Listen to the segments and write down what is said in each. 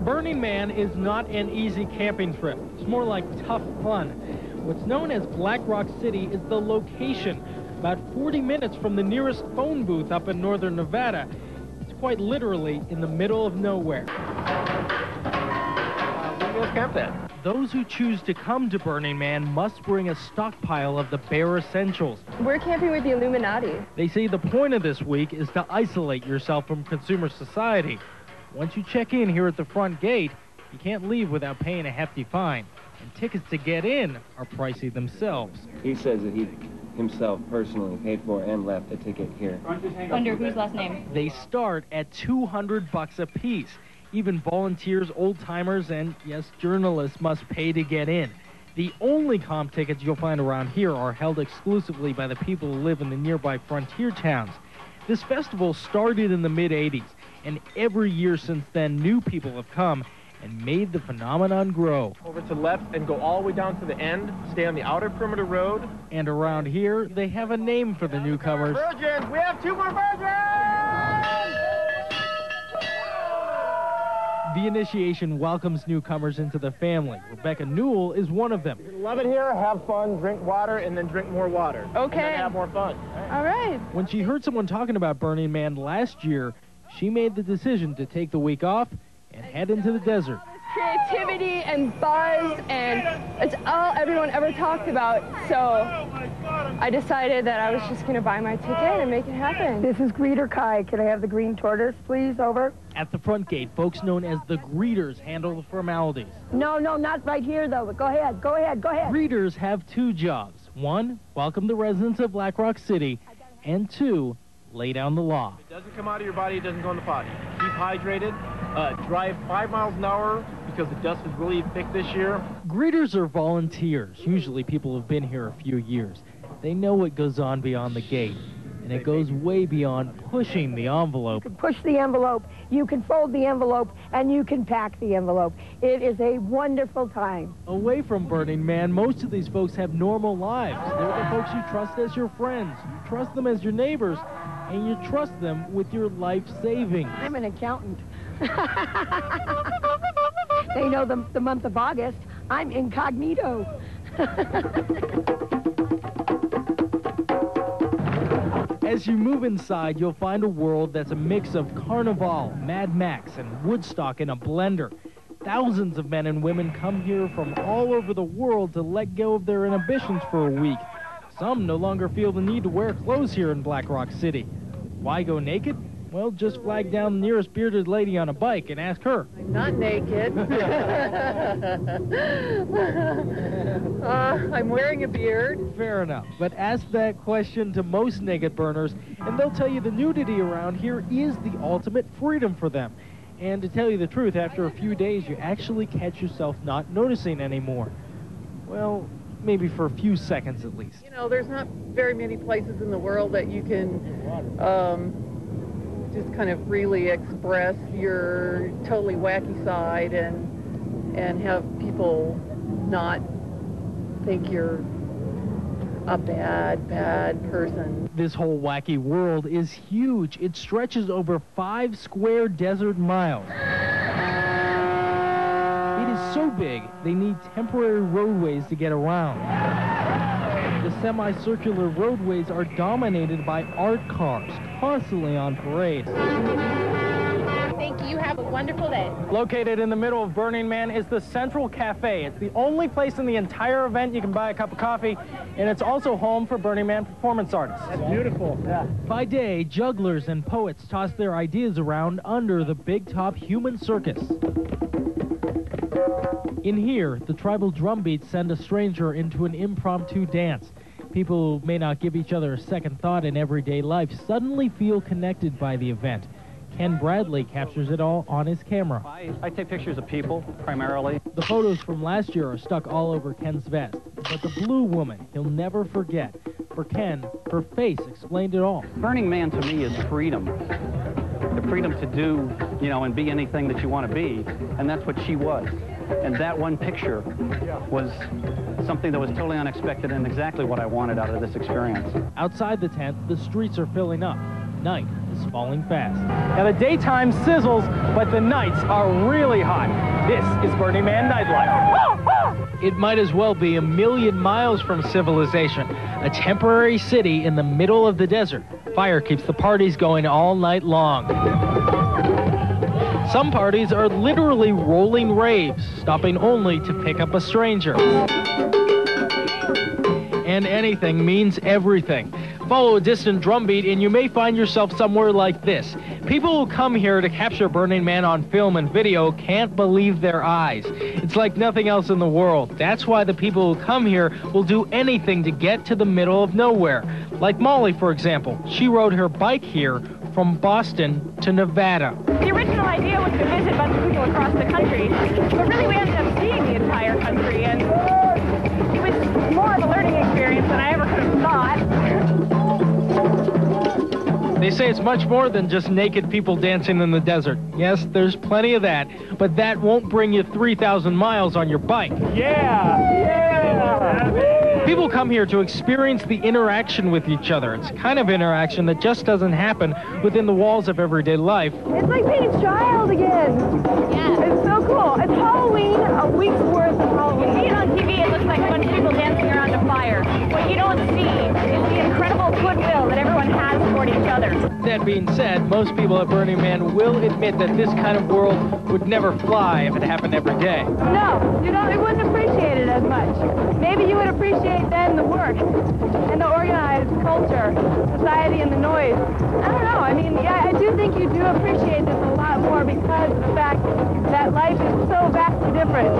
Burning Man is not an easy camping trip. It's more like tough fun. What's known as Black Rock City is the location, about 40 minutes from the nearest phone booth up in northern Nevada. It's quite literally in the middle of nowhere. Where do you guys camp at? Those who choose to come to Burning Man must bring a stockpile of the bare essentials. We're camping with the Illuminati. They say the point of this week is to isolate yourself from consumer society. Once you check in here at the front gate, you can't leave without paying a hefty fine. And tickets to get in are pricey themselves. He says that he himself personally paid for and left a ticket here. Under whose last name? They start at $200 a piece. Even volunteers, old-timers, and, yes, journalists must pay to get in. The only comp tickets you'll find around here are held exclusively by the people who live in the nearby frontier towns. This festival started in the mid-'80s, and every year since then, new people have come and made the phenomenon grow. Over to the left and go all the way down to the end, stay on the outer perimeter road. And around here, they have a name for the newcomers. Virgins! We have 2 more virgins! The initiation welcomes newcomers into the family. Rebecca Newell is one of them. Love it here, have fun, drink water, and then drink more water. Okay. And then have more fun. All right. When she heard someone talking about Burning Man last year, she made the decision to take the week off and head into the desert. Creativity and buzz, and it's all everyone ever talked about, so I decided that I was just going to buy my ticket and make it happen. This is Greeter Kai. Can I have the green tortoise, please? Over. At the front gate, folks known as the greeters handle the formalities. No, not right here, though. Go ahead. Greeters have 2 jobs. 1, welcome the residents of Black Rock City, and 2, lay down the law. If it doesn't come out of your body, it doesn't go in the potty. Keep hydrated. Drive 5 miles an hour because the dust is really thick this year. Greeters are volunteers, usually people who've been here a few years. They know what goes on beyond the gate, and it goes way beyond pushing the envelope. You can push the envelope, you can fold the envelope, and you can pack the envelope. It is a wonderful time. Away from Burning Man, most of these folks have normal lives. They're the folks you trust as your friends. You trust them as your neighbors, and you trust them with your life savings. I'm an accountant. They know the month of August. I'm incognito. As you move inside, you'll find a world that's a mix of Carnival, Mad Max, and Woodstock in a blender. Thousands of men and women come here from all over the world to let go of their inhibitions for a week. Some no longer feel the need to wear clothes here in Black Rock City. Why go naked? Well, just flag down the nearest bearded lady on a bike and ask her. I'm not naked. I'm wearing a beard. Fair enough, but ask that question to most naked burners, and they'll tell you the nudity around here is the ultimate freedom for them. And to tell you the truth, after a few days, you actually catch yourself not noticing anymore. Well, maybe for a few seconds at least. You know, there's not very many places in the world that you can just kind of freely express your totally wacky side and have people not think you're a bad person. This whole wacky world is huge. It stretches over 5 square desert miles. It is so big, they need temporary roadways to get around. The semicircular roadways are dominated by art cars, constantly on parade. Thank you. Have a wonderful day. Located in the middle of Burning Man is the Central Cafe. It's the only place in the entire event you can buy a cup of coffee, and it's also home for Burning Man performance artists. That's beautiful. Yeah. By day, jugglers and poets toss their ideas around under the big top human circus. In here, the tribal drum beats send a stranger into an impromptu dance. People who may not give each other a second thought in everyday life suddenly feel connected by the event. Ken Bradley captures it all on his camera. I take pictures of people, primarily. The photos from last year are stuck all over Ken's vest. But the blue woman he'll never forget. For Ken, her face explained it all. Burning Man to me is freedom. The freedom to do, you know, and be anything that you want to be. And that's what she was. And that one picture was something that was totally unexpected and exactly what I wanted out of this experience. Outside the tent, the streets are filling up. Night is is falling fast. Now the daytime sizzles, but the nights are really hot. This is Burning Man nightlife. It might as well be a million miles from civilization. A temporary city in the middle of the desert. Fire keeps the parties going all night long. Some parties are literally rolling raves, stopping only to pick up a stranger. And anything means everything. Follow a distant drumbeat and you may find yourself somewhere like this. People who come here to capture Burning Man on film and video can't believe their eyes. It's like nothing else in the world. That's why the people who come here will do anything to get to the middle of nowhere. Like Molly, for example. She rode her bike here from Boston to Nevada. The original idea was to visit a bunch of people across the country, but really we ended up seeing the entire country, and it was more of a learning experience than I ever could have thought. They say it's much more than just naked people dancing in the desert. Yes, there's plenty of that, but that won't bring you 3,000 miles on your bike. People come here to experience the interaction with each other. It's a kind of interaction that just doesn't happen within the walls of everyday life. It's like being a child again. Yeah. It's so cool. It's Halloween, a week's worth of Halloween. You see it on TV, it looks like a bunch of people dancing around a fire. What you don't see is the incredible goodwill that everyone has toward each other. That being said, most people at Burning Man will admit that this kind of world would never fly if it happened every day. No, you wouldn't appreciate it as much. Maybe you would appreciate then the work and the organized culture, society and the noise. I don't know. I mean, yeah, I do think you do appreciate this a lot more because of the fact that life is so vastly different.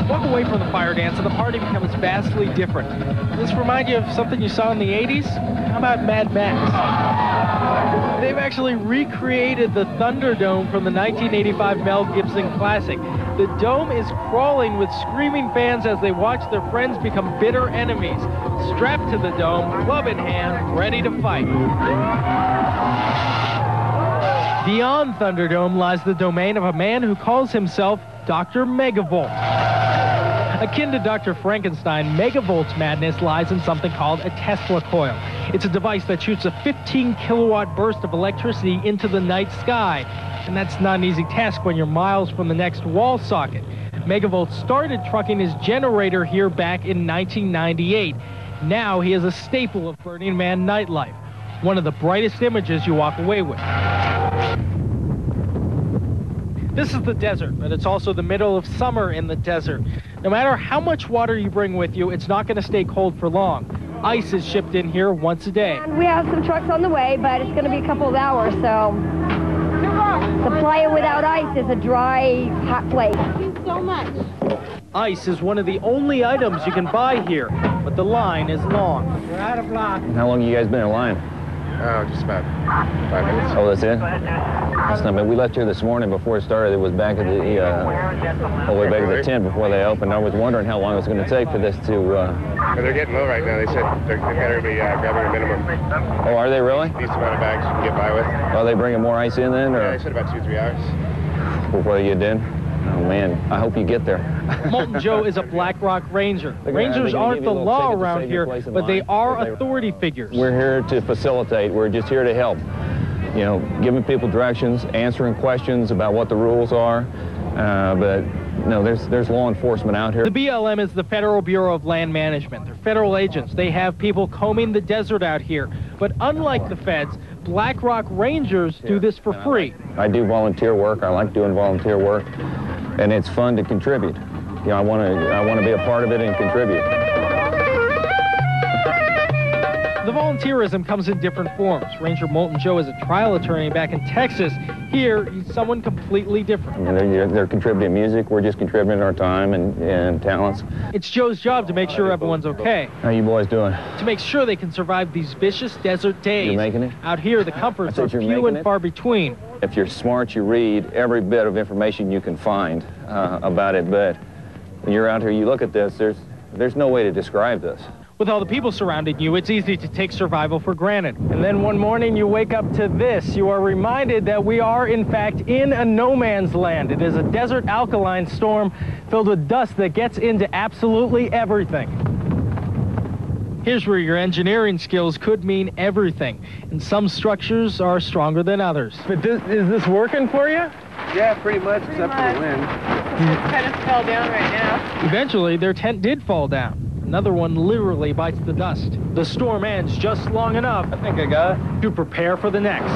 Walk away from the fire dance and the party becomes vastly different. Does this remind you of something you saw in the 80s? How about Mad Max? They've actually recreated the Thunderdome from the 1985 Mel Gibson classic. The dome is crawling with screaming fans as they watch their friends become bitter enemies. Strapped to the dome, club in hand, ready to fight. Beyond Thunderdome lies the domain of a man who calls himself Dr. Megavolt. Akin to Dr. Frankenstein, Megavolt's madness lies in something called a Tesla coil. It's a device that shoots a 15-kilowatt burst of electricity into the night sky. And that's not an easy task when you're miles from the next wall socket. Megavolt started trucking his generator here back in 1998. Now he is a staple of Burning Man nightlife. One of the brightest images you walk away with. This is the desert, but it's also the middle of summer in the desert. No matter how much water you bring with you, it's not going to stay cold for long. Ice is shipped in here once a day. We have some trucks on the way, but it's going to be a couple of hours, so the playa without ice is a dry, hot place. Thank you so much. Ice is one of the only items you can buy here, but the line is long. We're out of block. How long have you guys been in line? Oh, just about 5 minutes. Oh, that's it? That's not bad. We left here this morning before it started. It was back at the, all the way back at the tent before they opened. I was wondering how long it was going to take for this to... They're getting low right now. They said they've got everybody grabbing a minimum. Oh, are they really? Decent amount of bags you can get by with. Are they bringing more ice in then? Or? Yeah, they said about 2-3 hours. Before they get in? Oh, man. I hope you get there. Molten Joe is a Black Rock Ranger. Rangers aren't the law around here, but they are authority figures. We're here to facilitate. We're just here to help. You know, giving people directions, answering questions about what the rules are. But no, there's law enforcement out here. The BLM is the Federal Bureau of Land Management. They're federal agents. They have people combing the desert out here. But unlike the feds, Black Rock Rangers do this for free. I do volunteer work. I like doing volunteer work, and it's fun to contribute. You know, I want to be a part of it and contribute. The volunteerism comes in different forms. Ranger Molten Joe is a trial attorney back in Texas. Here, he's someone completely different. I mean, they're contributing music. We're just contributing our time and talents. It's Joe's job to make sure everyone's okay. How you boys doing? To make sure they can survive these vicious desert days. You're making it? Out here, the comforts are few and far between. If you're smart, you read every bit of information you can find about it. But when you're out here, you look at this, there's no way to describe this. With all the people surrounding you, it's easy to take survival for granted. And then one morning you wake up to this. You are reminded that we are, in fact, in a no man's land. It is a desert alkaline storm filled with dust that gets into absolutely everything. Here's where your engineering skills could mean everything, and some structures are stronger than others. But is this working for you? Yeah, pretty much, except for the wind. It kind of fell down right now. Eventually, their tent did fall down. Another one literally bites the dust. The storm ends just long enough, I think I got it. to prepare for the next.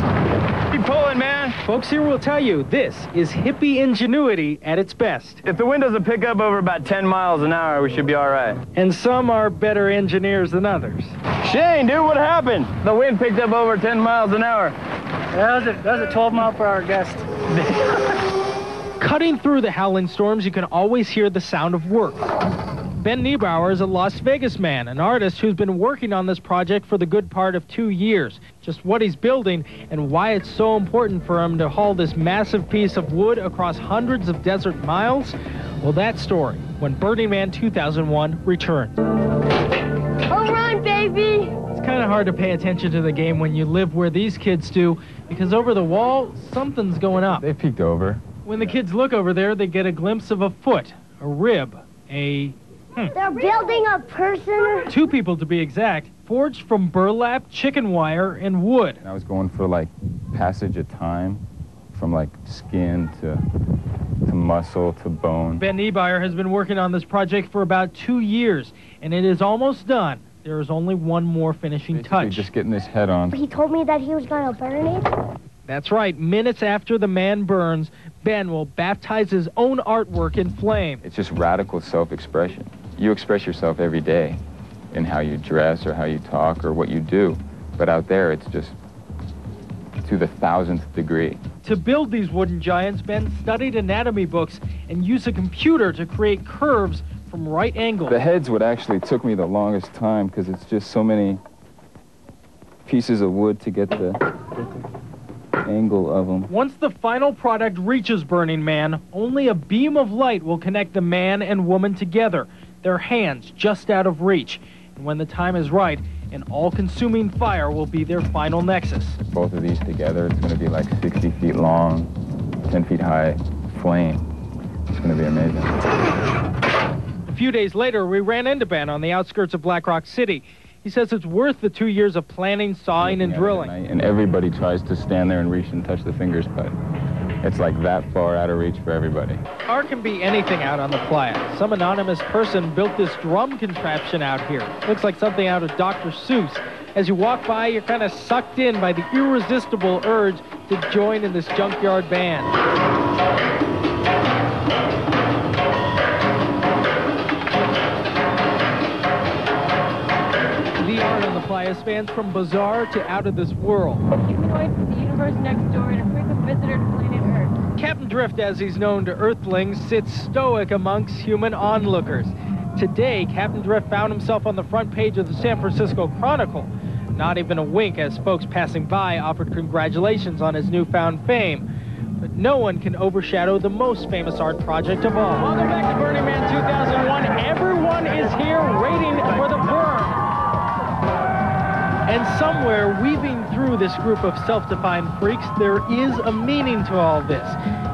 Keep pulling, man. Folks here will tell you this is hippie ingenuity at its best. If the wind doesn't pick up over about 10 miles an hour, we should be all right. And some are better engineers than others. Shane, dude, what happened? The wind picked up over 10 miles an hour. That was a 12-mile-per-hour gust. Cutting through the howling storms, you can always hear the sound of work. Ben Niebauer is a Las Vegas man, an artist who's been working on this project for the good part of 2 years. Just what he's building and why it's so important for him to haul this massive piece of wood across hundreds of desert miles, well, that story when Burning Man 2001 returns. Home run, baby! It's kind of hard to pay attention to the game when you live where these kids do, because over the wall, something's going up. They peeked over. When the kids look over there, they get a glimpse of a foot, a rib, a... They're building a person. 2 people to be exact, forged from burlap, chicken wire, and wood. I was going for like passage of time, from like skin to muscle to bone. Ben Niebauer has been working on this project for about 2 years, and it is almost done. There is only one more finishing touch. Just getting this head on. He told me that he was gonna burn it. That's right. Minutes after the man burns, Ben will baptize his own artwork in flame. It's just radical self-expression. You express yourself every day in how you dress or how you talk or what you do. But out there, it's just to the 1000th degree. To build these wooden giants, Ben studied anatomy books and used a computer to create curves from right angles. The heads what actually took me the longest time because it's just so many pieces of wood to get the angle of them. Once the final product reaches Burning Man, only a beam of light will connect the man and woman together, their hands just out of reach. And when the time is right, an all-consuming fire will be their final nexus. Both of these together, it's going to be like 60 feet long, 10 feet high flame. It's going to be amazing. A few days later, we ran into Ben on the outskirts of Black Rock City. He says it's worth the 2 years of planning, sawing, and drilling. And everybody tries to stand there and reach and touch the fingers, but it's like that far out of reach for everybody. Art can be anything out on the playa. Some anonymous person built this drum contraption out here. Looks like something out of Dr. Seuss. As you walk by, you're kind of sucked in by the irresistible urge to join in this junkyard band. The art on the playa spans from bizarre to out of this world. Humanoid from the universe next door and a frequent visitor to planet Earth. Captain Drift, as he's known to Earthlings, sits stoic amongst human onlookers. Today, Captain Drift found himself on the front page of the San Francisco Chronicle. Not even a wink as folks passing by offered congratulations on his newfound fame. But no one can overshadow the most famous art project of all. Welcome back to Burning Man 2001. Everyone is here waiting for the burn. And somewhere weaving through this group of self-defined freaks, there is a meaning to all this.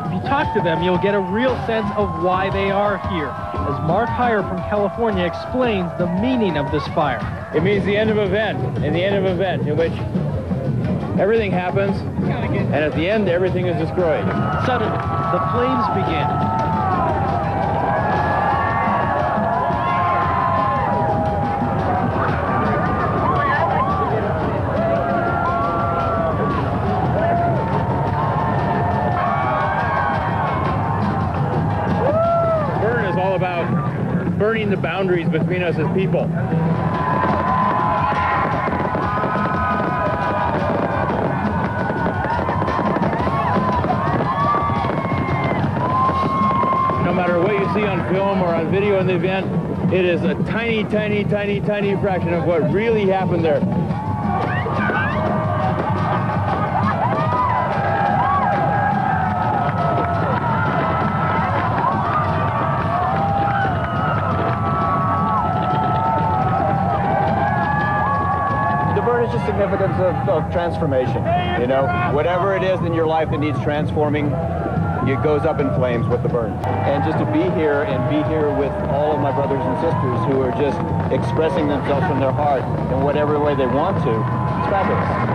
If you talk to them, you'll get a real sense of why they are here, as Mark Heyer from California explains the meaning of this fire. It means the end of an event, and the end of an event in which everything happens, and at the end, everything is destroyed. Suddenly, the flames begin. Burning the boundaries between us as people. No matter what you see on film or on video in the event, it is a tiny, tiny, tiny, tiny fraction of what really happened there. Just significance of transformation. You know, whatever it is in your life that needs transforming, it goes up in flames with the burn. And just to be here and be here with all of my brothers and sisters who are just expressing themselves from their heart in whatever way they want to, it's fabulous.